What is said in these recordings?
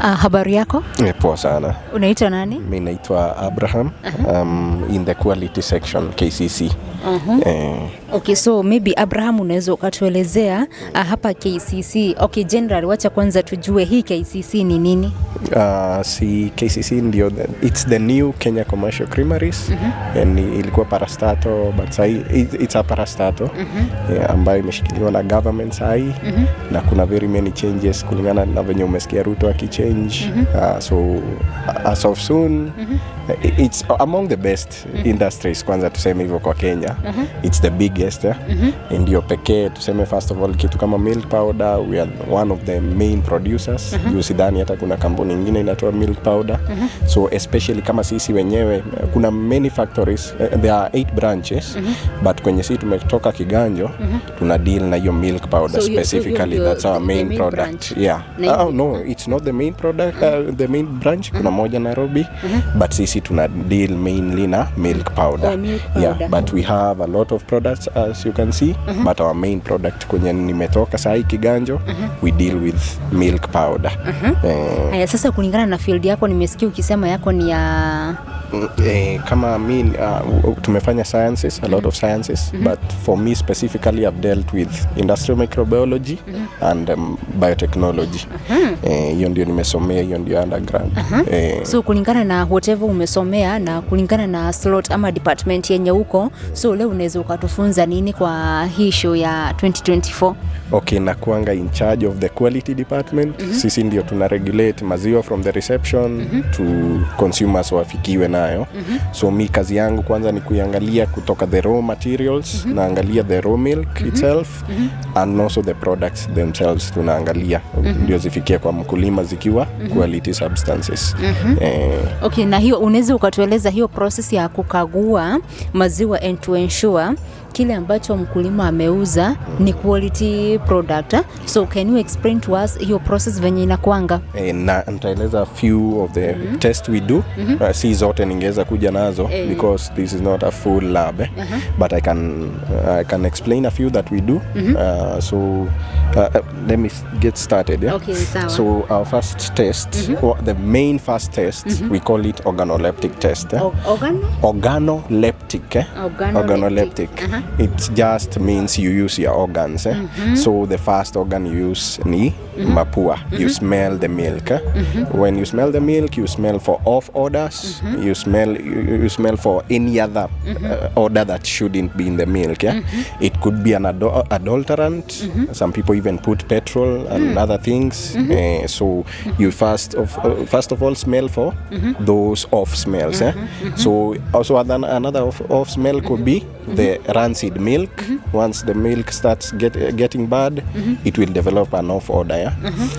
Habari yako? Poa sana. Unaitwa nani? Mimi naitwa Abraham. In the quality section KCC. Okay, so maybe Abraham unaweza ukatuelezea hapa KCC. Okay, general, wacha kwanza tujue hii KCC ni nini? Si KCC ndio it's the new Kenya Commercial Creameries. And ilikuwa parastato but it's a parastato ambayo imeshikiliwa na government sahi na kuna very many changes kulingana na venye umesikia Ruto akichange. So as of soon it's among the best industries kwanza tuseme hivyo kwa Kenya. It's the biggest ndio pekee tuseme first of all kitu kama milk powder we are one of the main producers. Usidhani hata kuna kampuni nyingine inatoa milk powder. So especially kama sisi wenyewe kuna many factories, there are 8 branches but kwenye sisi tumetoka Kiganjo tuna deal na hiyo milk powder specifically. That's our main product. No, it's not the main product, the main branch kuna moja Nairobi but sisi tuna deal mainly na milk powder. But we have a lot of products as you can see but our main product kwenye nimetoka sahi Kiganjo we deal with milk powder. Haya, sasa kulingana na field yako nimesikia ukisema yako ni ya kama tumefanya sciences, a lot of sciences but for me specifically I've dealt with industrial microbiology and biotechnology. Hiyo ndio nimesomea, hiyo ndio undergrad. So kulingana na whatever umesomea na kulingana na slot ama department yenye huko, so leo unaweza ukatufunza nini kwa hii show ya 2024? Okay, na kuanga in charge of the quality department. Sisi ndio tuna regulate maziwa from the reception to consumers wafikiwe nayo. So mi kazi yangu kwanza ni kuangalia kutoka the raw materials, naangalia the raw milk itself and also the products themselves tunaangalia ndio zifikie kwa mkulima zikiwa quality substances. Okay, na hiyo unaweza ukatueleza hiyo process ya kukagua maziwa and to ensure kile ambacho mkulima ameuza ni quality product. So can you explain to us hiyo process venye inakuanga? Na nitaeleza a few of the tests we do. Si zote ningeweza kuja nazo because this is not a full lab. But I can explain a few that we do. So let me get started. Okay, sawa. So our first test, the main first test, we call it organoleptic test. Organoleptic. Organoleptic. It just means you use your organs. So the first organ you use ni mapua. You smell the milk. When you smell the milk, you smell for off odors. You smell for any other odor that shouldn't be in the milk. It could be an adulterant. Some people even put petrol and other things. So you first of all smell for those off smells. So also another off smell could be the rancid milk. Once the milk starts getting bad, it will develop an off odor.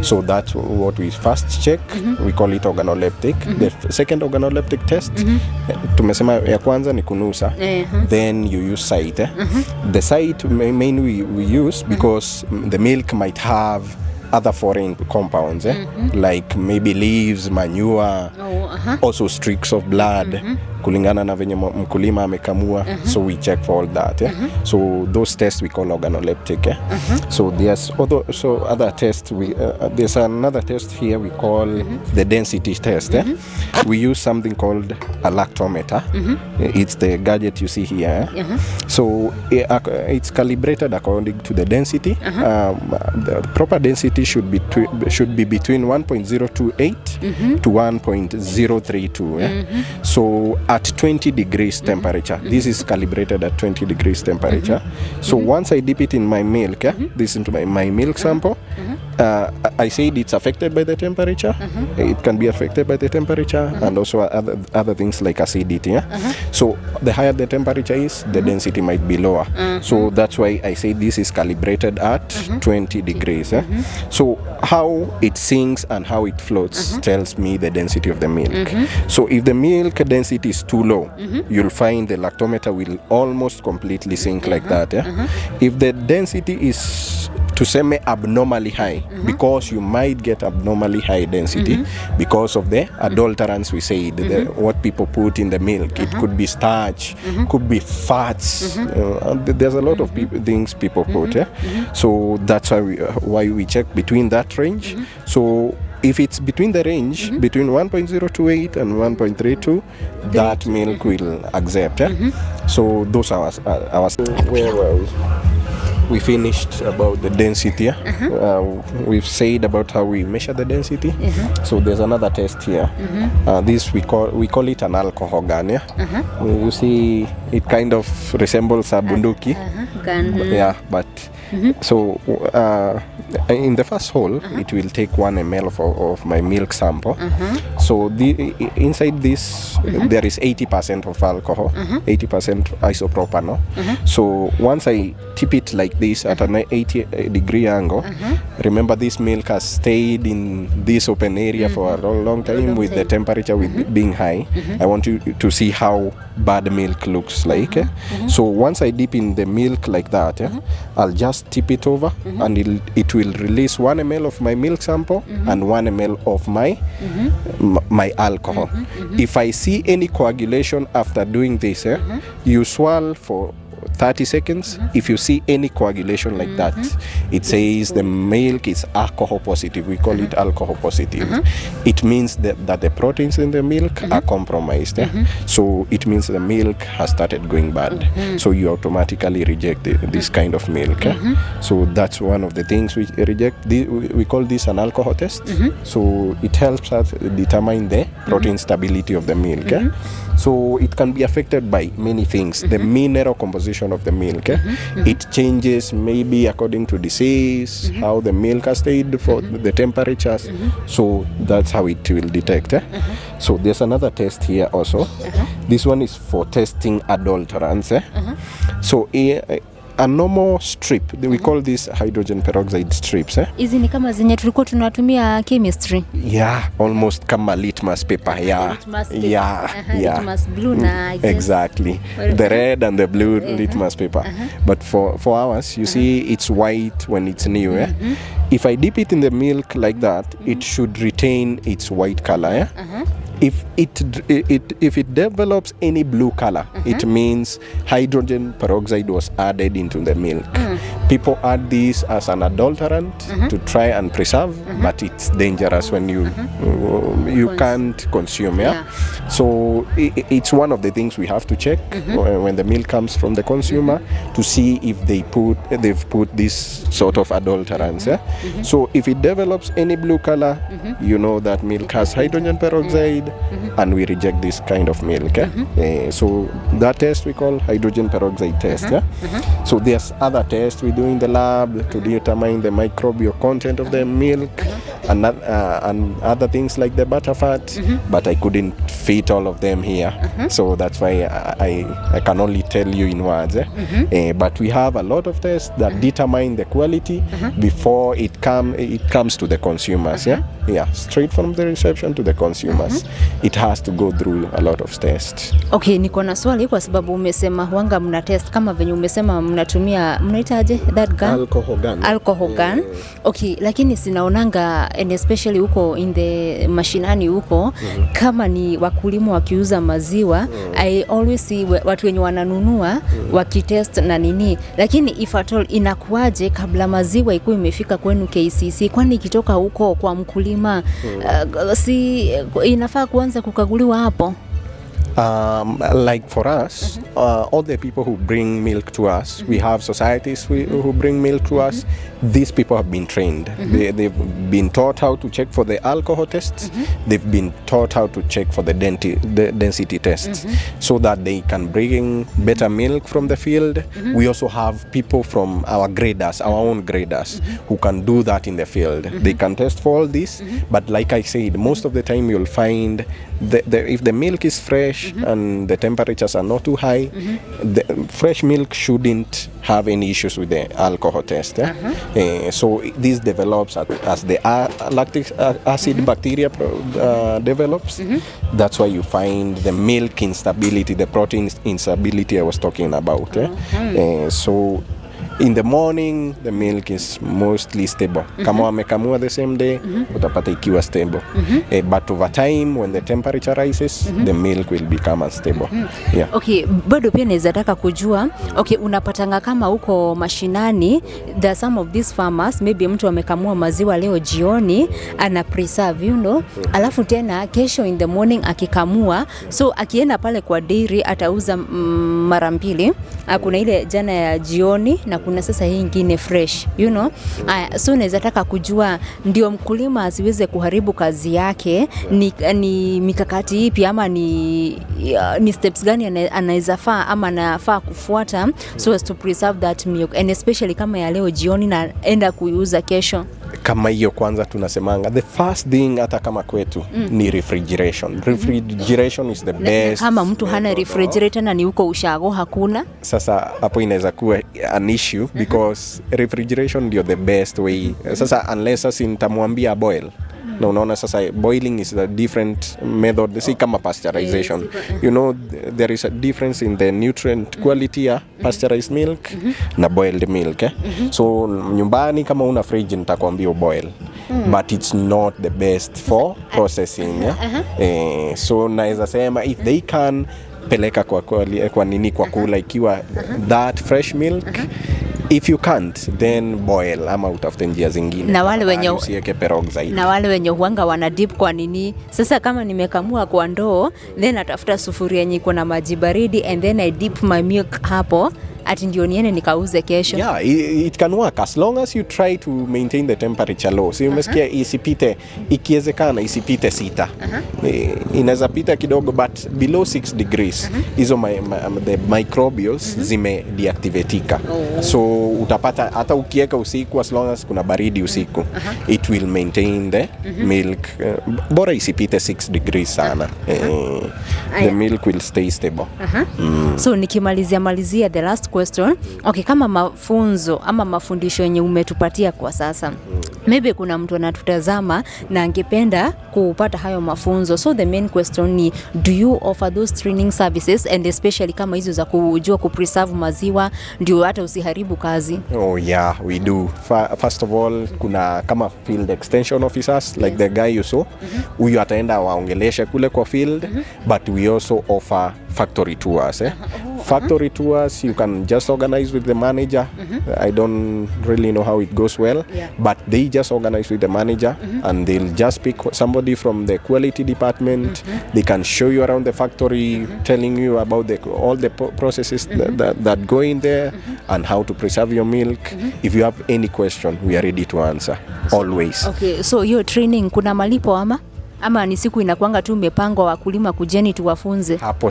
So that's what we first check. We call it organoleptic. The second organoleptic test, tumesema ya kwanza ni kunusa. Then you use sight. The sight mainly we use because the milk might have other foreign compounds, like maybe leaves, manure, also streaks of blood, kulingana na venye mkulima amekamua. So we check for all that. So those tests we call organoleptic. So there's other tests. There's another test here we call the density test. We use something called a lactometer. It's the gadget you see here. So it's calibrated according to the density. The proper density should be between 1.028 to 1.032. So at 20 degrees temperature. This is calibrated at 20 degrees temperature. So once I dip it in my milk, this is my milk sample. I said it's affected by the temperature. It can be affected by the temperature and also other things like acidity. So the higher the temperature is, the density might be lower. So that's why I say this is calibrated at 20 degrees. So how it sinks and how it floats tells me the density of the milk. So if the milk density is too low, you'll find the lactometer will almost completely sink like that. If the density is tuseme abnormally high, because you might get abnormally high density because of the adulterants we said, what people put in the milk. It could be starch, could be fats. There's a lot of things people put. So that's why we check between that range. So if it's between the range between 1.028 and 1.32, that milk will accept. So those are our where were we? We finished about the density. We've said about how we measure the density. So there's another test here. This we call it an alcohol gun. You see, it kind of resembles a bunduki. Gun. Yeah, but so in the first hole, it will take 1 ml of my milk sample. So inside this, there is 80% of alcohol, 80% isopropano. So once I tip it like this at an 80-degree angle, remember this milk has stayed in this open area for a long time with the temperature being high. I want you to see how bad milk looks like. So once I dip in the milk like that, I'll just tip it over and it will release 1 ml of my milk sample and 1 ml of my alcohol. If I see any coagulation after doing this, you swirl for 30 seconds. If you see any coagulation like that, it says the milk is alcohol positive. We call it alcohol positive. It means that the proteins in the milk are compromised. So it means the milk has started going bad. So you automatically reject this kind of milk. So that's one of the things we reject. We call this an alcohol test. So it helps us determine the protein stability of the milk. So it can be affected by many things. The mineral composition of the milk. It changes maybe according to disease, how the milk has stayed for the temperatures. So that's how it will detect. So there's another test here also. This one is for testing adulterants. So a normal strip, we call this hydrogen peroxide strips. Hizi ni kama zenye tulikuwa tunatumia chemistry. Yeah, almost kama litmus paper. Yeah, Litmus paper. yeah. Litmus blue na Exactly. The red and the blue litmus paper. But for ours, you see, it's white when it's new. If I dip it in the milk like that, it should retain its white color. If it develops any blue color, it means hydrogen peroxide was added into the milk. People add this as an adulterant to try and preserve, but it's dangerous when you can't consume. So it's one of the things we have to check when the milk comes from the consumer to see if they've put this sort of adulterants. So if it develops any blue color, you know that milk has hydrogen peroxide. And we reject this kind of milk. So that test we call hydrogen peroxide test. So there's other tests we do in the lab to determine the microbial content of the milk and other things like the butterfat, but I couldn't fit all of them here. So that's why I can only tell you in words. But we have a lot of tests that determine the quality before it comes to the consumers. Straight from the reception to the consumers. It has to go through a lot of tests. Okay, niko na swali kwa sababu umesema huanga mna test kama venye umesema mnaitaje that gun? Alcohol gun. Okay, lakini sinaonanga and especially huko in the mashinani huko kama ni wakulima wakiuza maziwa, I always see watu wenye wananunua wakitest na nini. Lakini if at all inakuaje kabla maziwa ikuwe imefika kwenu KCC? Kwani ikitoka huko kwa mkulima si inafaa kuanza kukaguliwa hapo? Like for us, all the people who bring milk to us, we have societies who bring milk to us. These people have been trained. They've been taught how to check for the alcohol tests. They've been taught how to check for the density tests so that they can bring better milk from the field. We also have people from our graders, our own graders, who can do that in the field. They can test for all this, but like I said, most of the time you'll find if the milk is fresh and the temperatures are not too high, the fresh milk shouldn't have any issues with the alcohol test. So this develops as the lactic acid bacteria develops. That's why you find the milk instability, the protein instability I was talking about. So In the morning the milk is mostly stable. Kama wamekamua the same day, utapata ikiwa stable. But over time when the temperature rises, the milk will become unstable. Yeah. Okay, bado pia naweza taka kujua, okay, unapatanga kama huko mashinani, there are some of these farmers, maybe mtu amekamua maziwa leo jioni, ana preserve, you know, alafu tena kesho in the morning akikamua, so akienda pale kwa dairy atauza mara mbili. Kuna ile jana ya jioni na kuna sasa hii ingine fresh, you know. So naweza taka kujua, ndio mkulima asiweze kuharibu kazi yake, ni mikakati ipi ama ni steps gani anaweza faa ama anafaa kufuata so as to preserve that milk, and especially kama ya leo jioni na enda kuiuza kesho? Kama hiyo kwanza tunasemanga the first thing hata kama kwetu ni refrigeration. Refrigeration is the best. Kama mtu hana refrigerator na ni huko ushago hakuna, sasa hapo inaweza kuwa an issue because refrigeration ndio the best way. Sasa unless sasa nitamwambia boil, na unaona sasa boiling is a different method, si kama pasteurization. You know, there is a difference in the nutrient quality ya pasteurized milk na boiled milk. So nyumbani kama una fridge nitakwambia boil, but it's not the best for processing. So naweza sema if they can peleka kwa nini kwa kula ikiwa that fresh milk. If you can't, then boil ama utafute njia zingine. Na wale wenye usiweke peroxide. Na wale wenye huanga wana dip kwa nini? Sasa kama nimekamua kwa ndoo, then atafuta sufuria yenye iko na maji baridi and then I dip my milk hapo, ati ndio niende nikauze kesho. Yeah, it can work as long as you try to maintain the temperature low. So umesikia isipite, ikiwezekana isipite 6. Inaweza pita kidogo but below 6 degrees. Hizo the microbials zime deactivatika. So utapata hata ukiweka usiku, as long as kuna baridi usiku, it will maintain the milk. Bora isipite 6 degrees sana. The milk will stay stable. So nikimalizia the last question. Okay, kama mafunzo ama mafundisho yenye umetupatia kwa sasa, maybe kuna mtu anatutazama na angependa kupata hayo mafunzo, so the main question ni, do you offer those training services, and especially kama hizo za kujua kupreserve maziwa ndio hata usiharibu kazi? Oh yeah, we do. First of all, kuna kama field extension officers like the guy you saw, huyu ataenda waongeleshe kule kwa field, but we also offer factory tours. Factory tours you can just organize with the manager. I don't really know how it goes well, but they just organize with the manager and they'll just pick somebody from the quality department. They can show you around the factory, telling you about all the processes that go in there and how to preserve your milk. If you have any question, we are ready to answer always. Okay, so your training kuna malipo ama ni siku inakuanga tu umepangwa wakulima kujeni tuwafunze? Hapo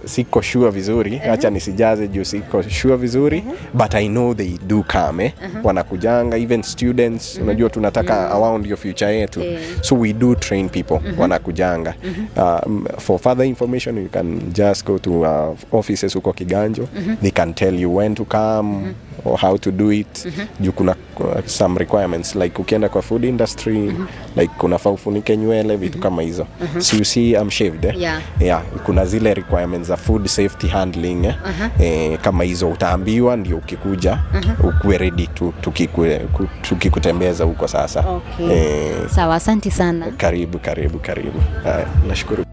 siko sure vizuri. Acha nisijaze juu siko sure vizuri, but I know they do come. Wanakujanga even students. Unajua tunataka around your future yetu. So we do train people. Wanakujanga. For further information you can just go to offices huko Kiganjo. They can tell you when to come or how to do it. Juu kuna some requirements like ukienda kwa food industry, like kunafaa ufunike nywele, vitu kama hizo. So you see I'm shaved. Yeah, kuna zile requirements za food safety handling. Kama hizo utaambiwa ndio ukikuja ukuwe ready tukikutembeza huko sasa. Sawa, asante sana. Karibu. Nashukuru.